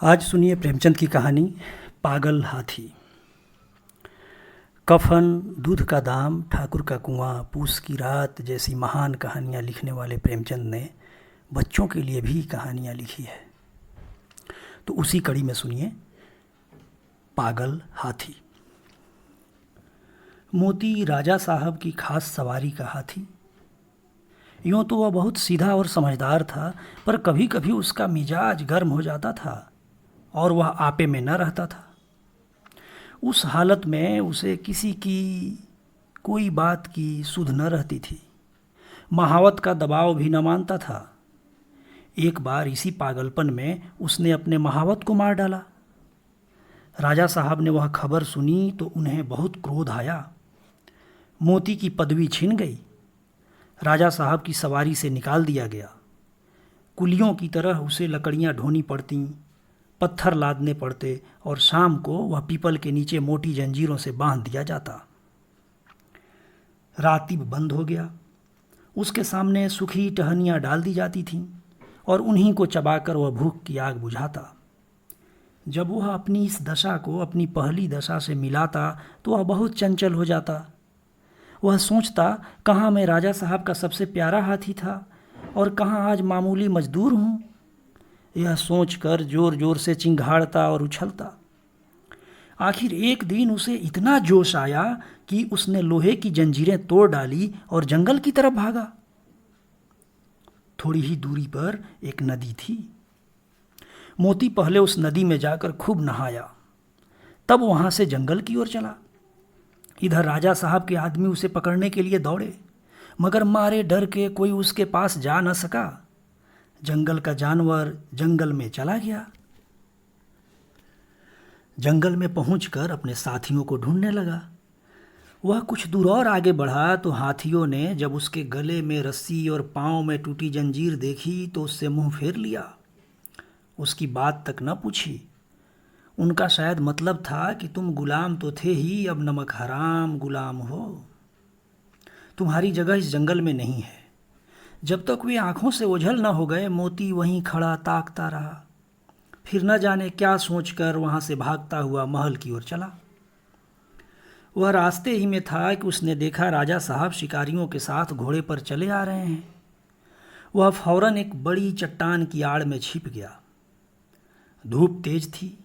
आज सुनिए प्रेमचंद की कहानी पागल हाथी। कफन, दूध का दाम, ठाकुर का कुआं, पूस की रात जैसी महान कहानियाँ लिखने वाले प्रेमचंद ने बच्चों के लिए भी कहानियाँ लिखी है। तो उसी कड़ी में सुनिए पागल हाथी। मोती राजा साहब की खास सवारी का हाथी। यूँ तो वह बहुत सीधा और समझदार था, पर कभी कभी उसका मिजाज गर्म हो जाता था और वह आपे में न रहता था। उस हालत में उसे किसी की कोई बात की सुध न रहती थी। महावत का दबाव भी न मानता था। एक बार इसी पागलपन में उसने अपने महावत को मार डाला। राजा साहब ने वह खबर सुनी तो उन्हें बहुत क्रोध आया। मोती की पदवी छिन गई। राजा साहब की सवारी से निकाल दिया गया। कुलियों की तरह उसे लकड़ियां ढोनी पड़ती, पत्थर लादने पड़ते और शाम को वह पीपल के नीचे मोटी जंजीरों से बांध दिया जाता। रातिब बंद हो गया। उसके सामने सूखी टहनियाँ डाल दी जाती थीं और उन्हीं को चबाकर वह भूख की आग बुझाता। जब वह अपनी इस दशा को अपनी पहली दशा से मिलाता तो वह बहुत चंचल हो जाता। वह सोचता, कहाँ मैं राजा साहब का सबसे प्यारा हाथी था और कहाँ आज मामूली मजदूर हूँ। यह सोचकर जोर जोर से चिंघाड़ता और उछलता। आखिर एक दिन उसे इतना जोश आया कि उसने लोहे की जंजीरें तोड़ डाली और जंगल की तरफ भागा। थोड़ी ही दूरी पर एक नदी थी। मोती पहले उस नदी में जाकर खूब नहाया, तब वहां से जंगल की ओर चला। इधर राजा साहब के आदमी उसे पकड़ने के लिए दौड़े, मगर मारे डर के कोई उसके पास जा न सका। जंगल का जानवर जंगल में चला गया। जंगल में पहुंचकर अपने साथियों को ढूंढने लगा। वह कुछ दूर और आगे बढ़ा तो हाथियों ने जब उसके गले में रस्सी और पांव में टूटी जंजीर देखी तो उससे मुंह फेर लिया। उसकी बात तक न पूछी। उनका शायद मतलब था कि तुम गुलाम तो थे ही, अब नमक हराम गुलाम हो। तुम्हारी जगह इस जंगल में नहीं है। जब तक वे आंखों से ओझल न हो गए, मोती वहीं खड़ा ताकता रहा। फिर न जाने क्या सोचकर वहां से भागता हुआ महल की ओर चला। वह रास्ते ही में था कि उसने देखा राजा साहब शिकारियों के साथ घोड़े पर चले आ रहे हैं। वह फौरन एक बड़ी चट्टान की आड़ में छिप गया। धूप तेज थी।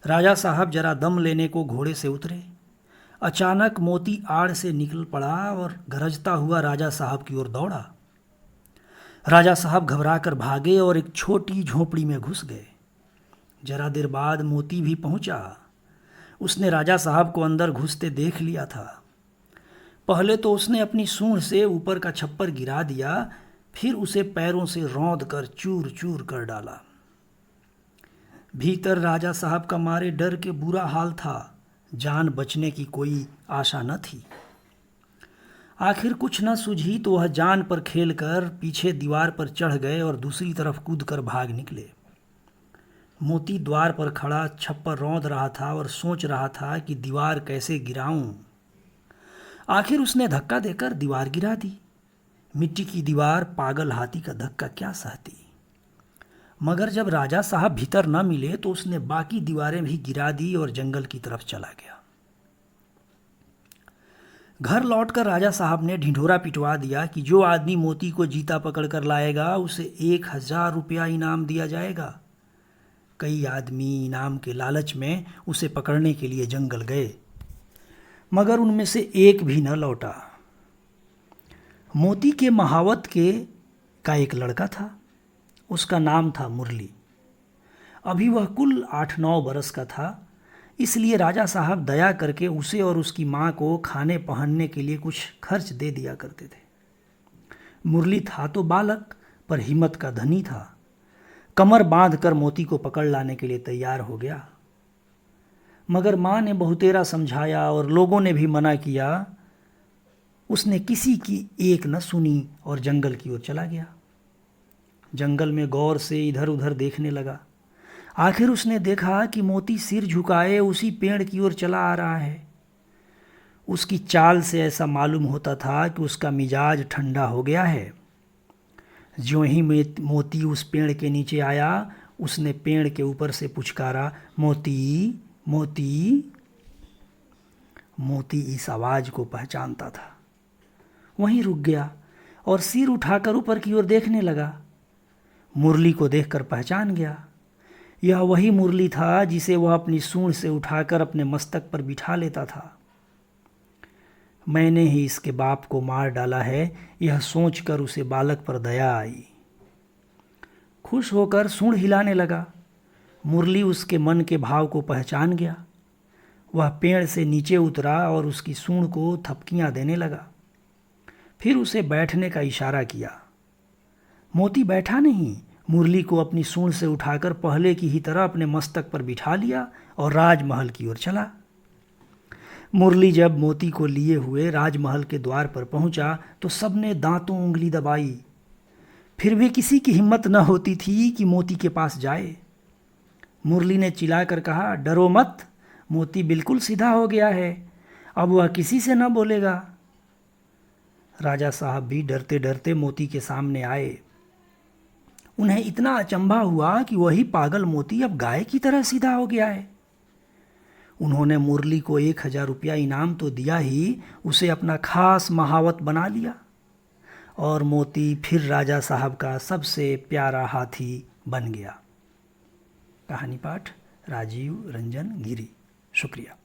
राजा साहब जरा दम लेने को घोड़े से उतरे। अचानक मोती आड़ से निकल पड़ा और गरजता हुआ राजा साहब की ओर दौड़ा। राजा साहब घबराकर भागे और एक छोटी झोंपड़ी में घुस गए। जरा देर बाद मोती भी पहुंचा। उसने राजा साहब को अंदर घुसते देख लिया था। पहले तो उसने अपनी सूंड से ऊपर का छप्पर गिरा दिया, फिर उसे पैरों से रौंद कर चूर चूर कर डाला। भीतर राजा साहब का मारे डर के बुरा हाल था। जान बचने की कोई आशा न थी। आखिर कुछ न सूझी तो वह जान पर खेलकर पीछे दीवार पर चढ़ गए और दूसरी तरफ कूदकर भाग निकले। मोती द्वार पर खड़ा छप्पर रौंद रहा था और सोच रहा था कि दीवार कैसे गिराऊं। आखिर उसने धक्का देकर दीवार गिरा दी। मिट्टी की दीवार पागल हाथी का धक्का क्या सहती। मगर जब राजा साहब भीतर न मिले तो उसने बाकी दीवारें भी गिरा दी और जंगल की तरफ चला गया। घर लौटकर राजा साहब ने ढिंढोरा पिटवा दिया कि जो आदमी मोती को जीता पकड़ कर लाएगा उसे 1000 रुपया इनाम दिया जाएगा। कई आदमी इनाम के लालच में उसे पकड़ने के लिए जंगल गए, मगर उनमें से एक भी न लौटा। मोती के महावत का एक लड़का था। उसका नाम था मुरली। अभी वह कुल 8-9 बरस का था, इसलिए राजा साहब दया करके उसे और उसकी माँ को खाने पहनने के लिए कुछ खर्च दे दिया करते थे। मुरली था तो बालक, पर हिम्मत का धनी था। कमर बांधकर मोती को पकड़ लाने के लिए तैयार हो गया। मगर माँ ने बहुतेरा समझाया और लोगों ने भी मना किया। उसने किसी की एक न सुनी और जंगल की ओर चला गया। जंगल में गौर से इधर उधर देखने लगा। आखिर उसने देखा कि मोती सिर झुकाए उसी पेड़ की ओर चला आ रहा है। उसकी चाल से ऐसा मालूम होता था कि उसका मिजाज ठंडा हो गया है। ज्यों ही मोती उस पेड़ के नीचे आया, उसने पेड़ के ऊपर से पुचकारा, मोती मोती। मोती इस आवाज़ को पहचानता था, वहीं रुक गया और सिर उठाकर ऊपर की ओर देखने लगा। मुरली को देखकर पहचान गया। यह वही मुरली था जिसे वह अपनी सूंड से उठाकर अपने मस्तक पर बिठा लेता था। मैंने ही इसके बाप को मार डाला है, यह सोचकर उसे बालक पर दया आई। खुश होकर सूंड हिलाने लगा। मुरली उसके मन के भाव को पहचान गया। वह पेड़ से नीचे उतरा और उसकी सूंड को थपकियां देने लगा। फिर उसे बैठने का इशारा किया। मोती बैठा नहीं, मुरली को अपनी सूंड से उठाकर पहले की ही तरह अपने मस्तक पर बिठा लिया और राजमहल की ओर चला। मुरली जब मोती को लिए हुए राजमहल के द्वार पर पहुंचा तो सबने दांतों उंगली दबाई। फिर भी किसी की हिम्मत न होती थी कि मोती के पास जाए। मुरली ने चिल्लाकर कहा, डरो मत, मोती बिल्कुल सीधा हो गया है, अब वह किसी से न बोलेगा। राजा साहब भी डरते डरते मोती के सामने आए। उन्हें इतना अचंभा हुआ कि वही पागल मोती अब गाय की तरह सीधा हो गया है। उन्होंने मुरली को 1000 रुपया इनाम तो दिया ही, उसे अपना खास महावत बना लिया और मोती फिर राजा साहब का सबसे प्यारा हाथी बन गया। कहानी पाठ राजीव रंजन गिरी। शुक्रिया।